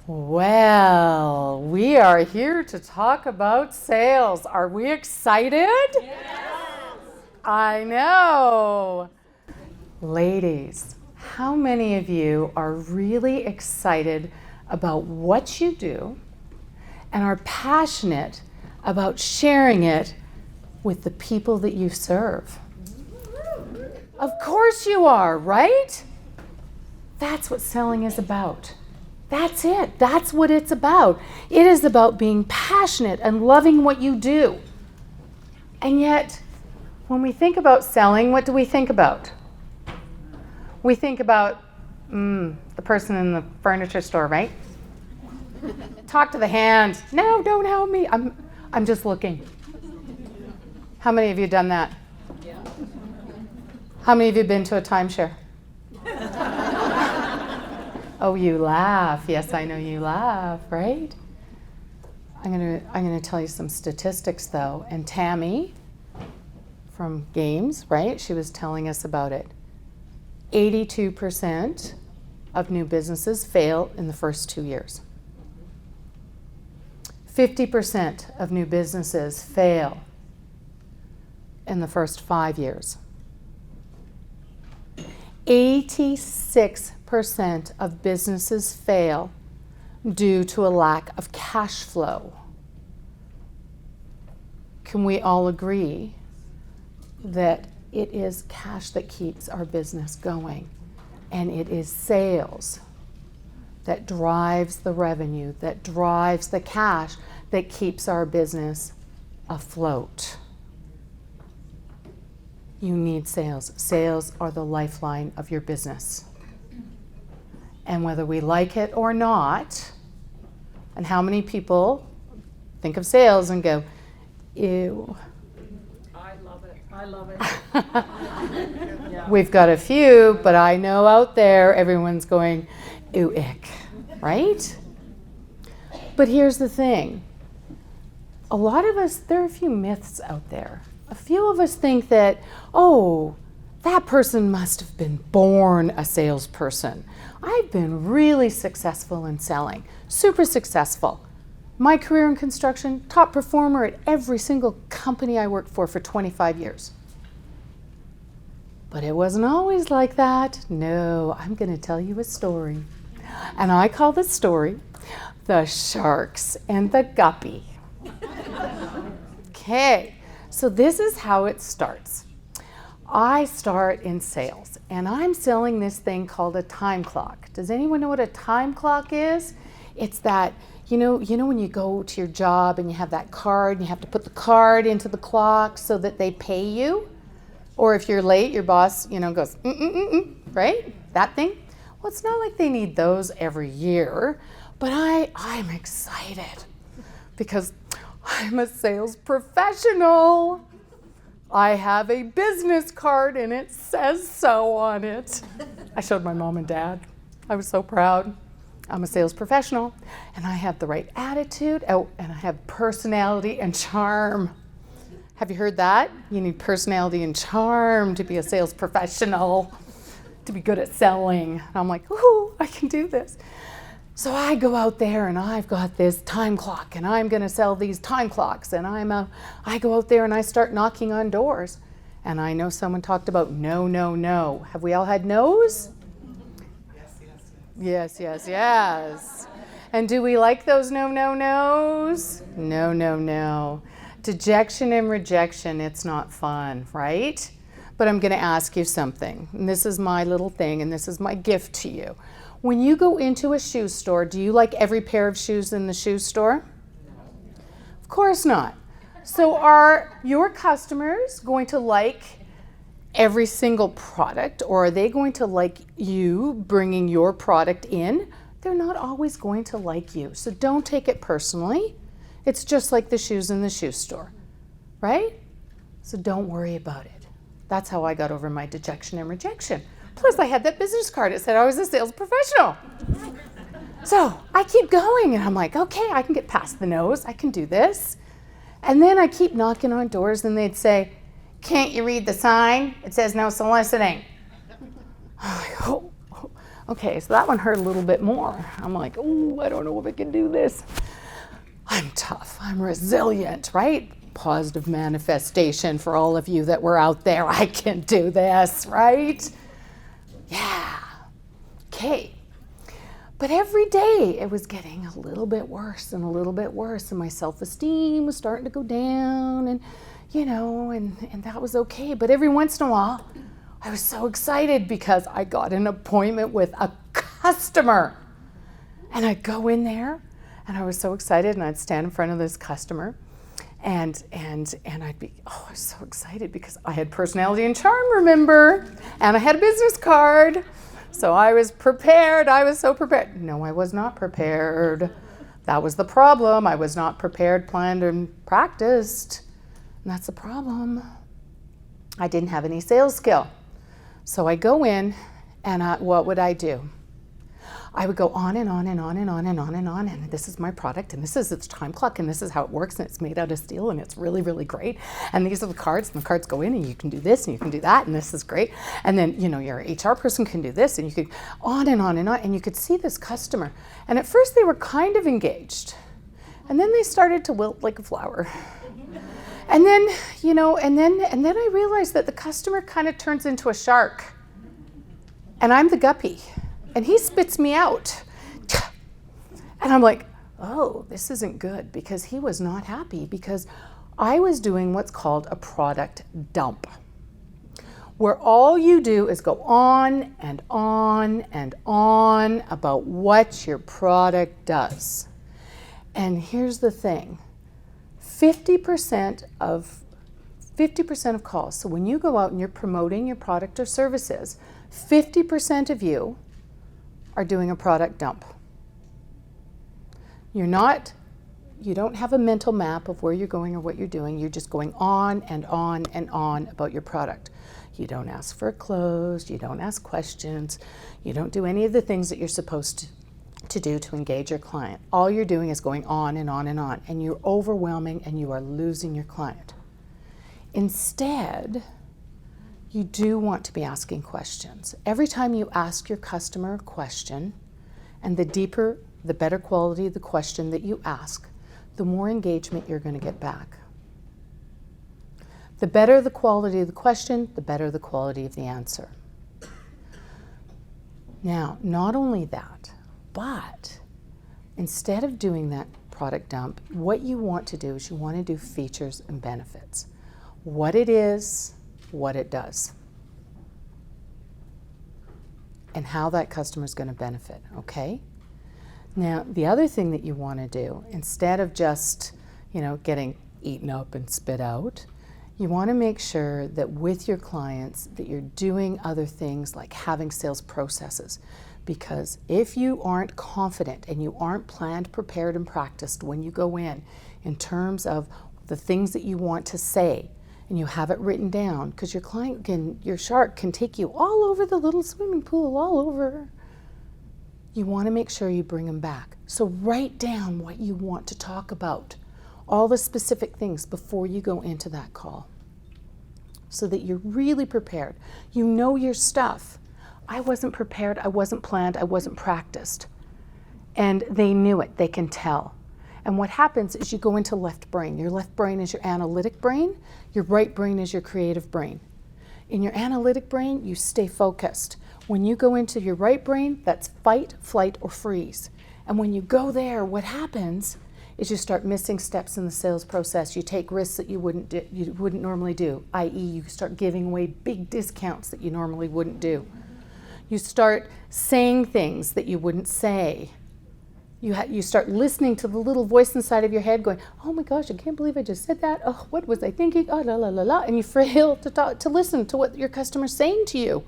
Well, we are here to talk about sales. Are we excited? Yes! I know. Ladies, how many of you are really excited about what you do and are passionate about sharing it with the people that you serve? Of course you are, right? That's what selling is about. That's it. That's what it's about. It is about being passionate and loving what you do. And yet, when we think about selling, what do we think about? We think about the person in the furniture store, right? Talk to the hand. No, don't help me. I'm just looking. How many of you done that? Yeah. How many of you been to a timeshare? Oh, you laugh. Yes, I know you laugh, right? I'm gonna tell you some statistics though. And Tammy from Games, right? She was telling us about it. 82% of new businesses fail in the first 2 years. 50% of new businesses fail in the first 5 years. 86% of businesses fail due to a lack of cash flow. Can we all agree that it is cash that keeps our business going, and it is sales that drives the revenue, that drives the cash, that keeps our business afloat? You need sales. Sales are the lifeline of your business. And whether we like it or not, and how many people think of sales and go, ew. I love it. I love it. Yeah. We've got a few, but I know out there everyone's going, ew, ick, right? But here's the thing. A lot of us, there are a few myths out there. A few of us think that, oh, that person must have been born a salesperson. I've been really successful in selling, super successful. My career in construction, top performer at every single company I worked for 25 years. But it wasn't always like that. No, I'm going to tell you a story. And I call this story The Sharks and the Guppy. Okay, so this is how it starts. I start in sales, and I'm selling this thing called a time clock. Does anyone know what a time clock is? It's that, you know when you go to your job and you have that card, and you have to put the card into the clock so that they pay you? Or if you're late, your boss, goes, right? That thing? Well, it's not like they need those every year, but I'm excited because I'm a sales professional. I have a business card and it says so on it. I showed my mom and dad. I was so proud. I'm a sales professional and I have the right attitude. Oh, and I have personality and charm. Have you heard that? You need personality and charm to be a sales professional, to be good at selling. And I'm like, ooh, I can do this. So I go out there and I've got this time clock and I'm going to sell these time clocks, and I go out there and I start knocking on doors. And I know someone talked about no, no, no. Have we all had no's? Yes. And do we like those no, no, no's? No, no, no. Dejection and rejection, it's not fun, right? But I'm going to ask you something. And this is my little thing, and this is my gift to you. When you go into a shoe store, do you like every pair of shoes in the shoe store? No. Of course not. So are your customers going to like every single product, or are they going to like you bringing your product in? They're not always going to like you. So don't take it personally. It's just like the shoes in the shoe store, right? So don't worry about it. That's how I got over my dejection and rejection. Plus, I had that business card. It said I was a sales professional. So I keep going, and I'm like, okay, I can get past the no's. I can do this. And then I keep knocking on doors, and they'd say, can't you read the sign? It says no soliciting. I'm like, Okay, so that one hurt a little bit more. I'm like, oh, I don't know if I can do this. I'm tough, I'm resilient, right? Positive manifestation for all of you that were out there. I can do this, right? Yeah. Okay. But every day it was getting a little bit worse and a little bit worse, and my self-esteem was starting to go down, and and that was okay. But every once in a while, I was so excited because I got an appointment with a customer. And I'd go in there, and I was so excited, and I'd stand in front of this customer, and I'd be, I was so excited because I had personality and charm, remember? And I had a business card. So I was prepared. I was so prepared. No, I was not prepared. That was the problem. I was not prepared, planned, and practiced. And that's the problem. I didn't have any sales skill. So I go in, and what would I do? I would go on and on and on and on and on and on, and this is my product, and this is its time clock, and this is how it works, and it's made out of steel, and it's really, really great. And these are the cards, and the cards go in, and you can do this, and you can do that, and this is great. And then, your HR person can do this, and you could on and on and on, and you could see this customer. And at first they were kind of engaged, and then they started to wilt like a flower. And then, and then I realized that the customer kind of turns into a shark, and I'm the guppy. And he spits me out. And I'm like, oh, this isn't good, because he was not happy because I was doing what's called a product dump, where all you do is go on and on and on about what your product does. And here's the thing, 50% of calls, so when you go out and you're promoting your product or services, 50% of you are doing a product dump. You don't have a mental map of where you're going or what you're doing. You're just going on and on and on about your product. You don't ask for a close. You don't ask questions. You don't do any of the things that you're supposed to do to engage your client. All you're doing is going on and on and on, and you're overwhelming and you are losing your client. Instead, you do want to be asking questions. Every time you ask your customer a question, and the deeper, the better quality of the question that you ask, the more engagement you're going to get back. The better the quality of the question, the better the quality of the answer. Now, not only that, but instead of doing that product dump, what you want to do is you want to do features and benefits. What it is, what it does, and how that customer is going to benefit, okay? Now, the other thing that you want to do, instead of just, getting eaten up and spit out, you want to make sure that with your clients that you're doing other things like having sales processes. Because if you aren't confident and you aren't planned, prepared, and practiced when you go in terms of the things that you want to say, and you have it written down, because your shark can take you all over the little swimming pool, all over. You want to make sure you bring them back. So write down what you want to talk about, all the specific things before you go into that call, so that you're really prepared. You know your stuff. I wasn't prepared, I wasn't planned, I wasn't practiced. And they knew it, they can tell. And what happens is you go into left brain. Your left brain is your analytic brain. Your right brain is your creative brain. In your analytic brain, you stay focused. When you go into your right brain, that's fight, flight, or freeze. And when you go there, what happens is you start missing steps in the sales process. You take risks that you wouldn't normally do, i.e. you start giving away big discounts that you normally wouldn't do. You start saying things that you wouldn't say. You start listening to the little voice inside of your head going, oh my gosh, I can't believe I just said that. Oh, what was I thinking? Oh, la, la, la, la. And you fail to listen to what your customer's saying to you.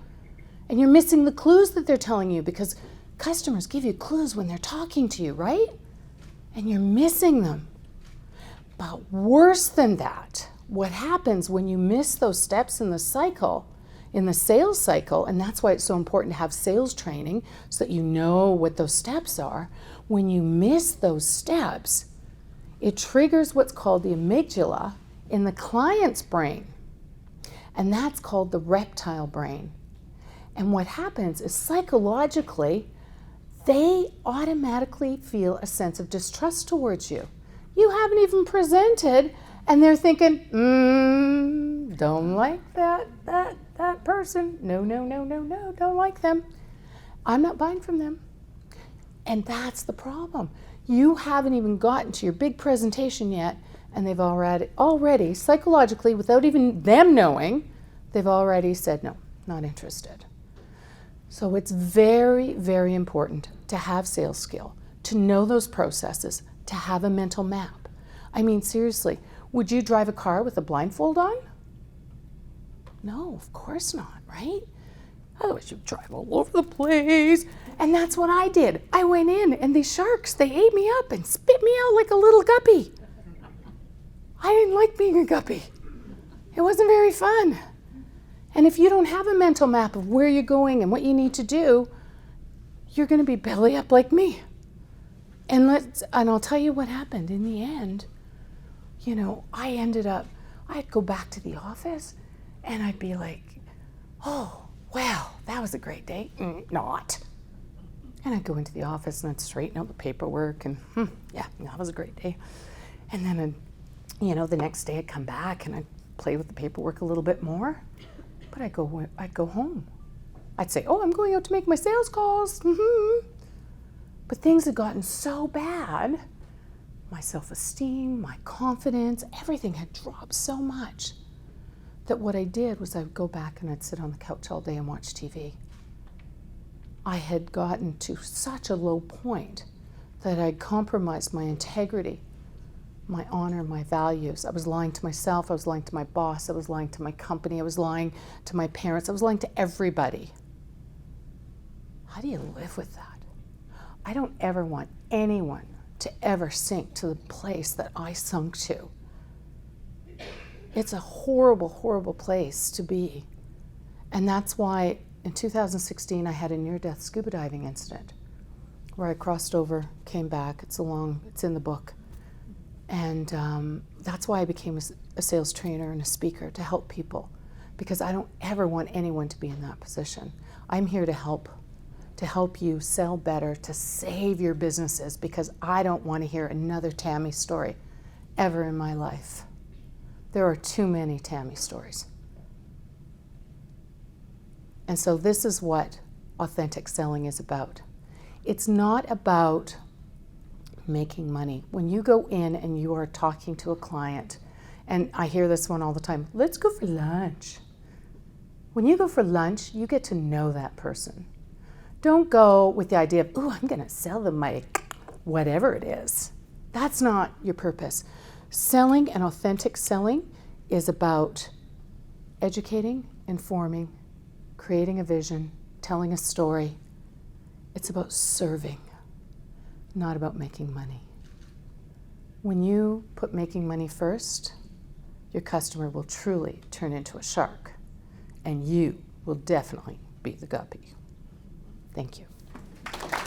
And you're missing the clues that they're telling you, because customers give you clues when they're talking to you, right? And you're missing them. But worse than that, what happens when you miss those steps in the cycle, in the sales cycle, and that's why it's so important to have sales training so that you know what those steps are. When you miss those steps, it triggers what's called the amygdala in the client's brain, and that's called the reptile brain. And what happens is psychologically, they automatically feel a sense of distrust towards you. You haven't even presented, and they're thinking, don't like that person. No, don't like them. I'm not buying from them. And that's the problem. You haven't even gotten to your big presentation yet, and they've already psychologically, without even them knowing, they've already said, no, not interested. So it's very, very important to have sales skill, to know those processes, to have a mental map. I mean, seriously, would you drive a car with a blindfold on? No, of course not, right? Otherwise you'd drive all over the place. And that's what I did. I went in, and these sharks, they ate me up and spit me out like a little guppy. I didn't like being a guppy. It wasn't very fun. And if you don't have a mental map of where you're going and what you need to do, you're going to be belly up like me. And I'll tell you what happened in the end. You know, I'd go back to the office, and I'd be like, oh, well, that was a great day. Not. And I'd go into the office, and I'd straighten out the paperwork, and yeah, that was a great day. And then, the next day I'd come back, and I'd play with the paperwork a little bit more. But I'd go home. I'd say, oh, I'm going out to make my sales calls. But things had gotten so bad, my self-esteem, my confidence, everything had dropped so much that what I did was I'd go back and I'd sit on the couch all day and watch TV. I had gotten to such a low point that I'd compromised my integrity, my honor, my values. I was lying to myself, I was lying to my boss, I was lying to my company, I was lying to my parents, I was lying to everybody. How do you live with that? I don't ever want anyone to ever sink to the place that I sunk to. It's a horrible, horrible place to be. And that's why in 2016 I had a near-death scuba diving incident where I crossed over, came back. It's in the book. And that's why I became a sales trainer and a speaker, to help people, because I don't ever want anyone to be in that position. I'm here to help you sell better, to save your businesses, because I don't want to hear another Tammy story ever in my life. There are too many Tammy stories. And so this is what authentic selling is about. It's not about making money. When you go in and you are talking to a client, and I hear this one all the time, let's go for lunch. When you go for lunch, you get to know that person. Don't go with the idea of, oh, I'm going to sell them my whatever it is. That's not your purpose. Selling and authentic selling is about educating, informing, creating a vision, telling a story. It's about serving, not about making money. When you put making money first, your customer will truly turn into a shark, and you will definitely be the guppy. Thank you.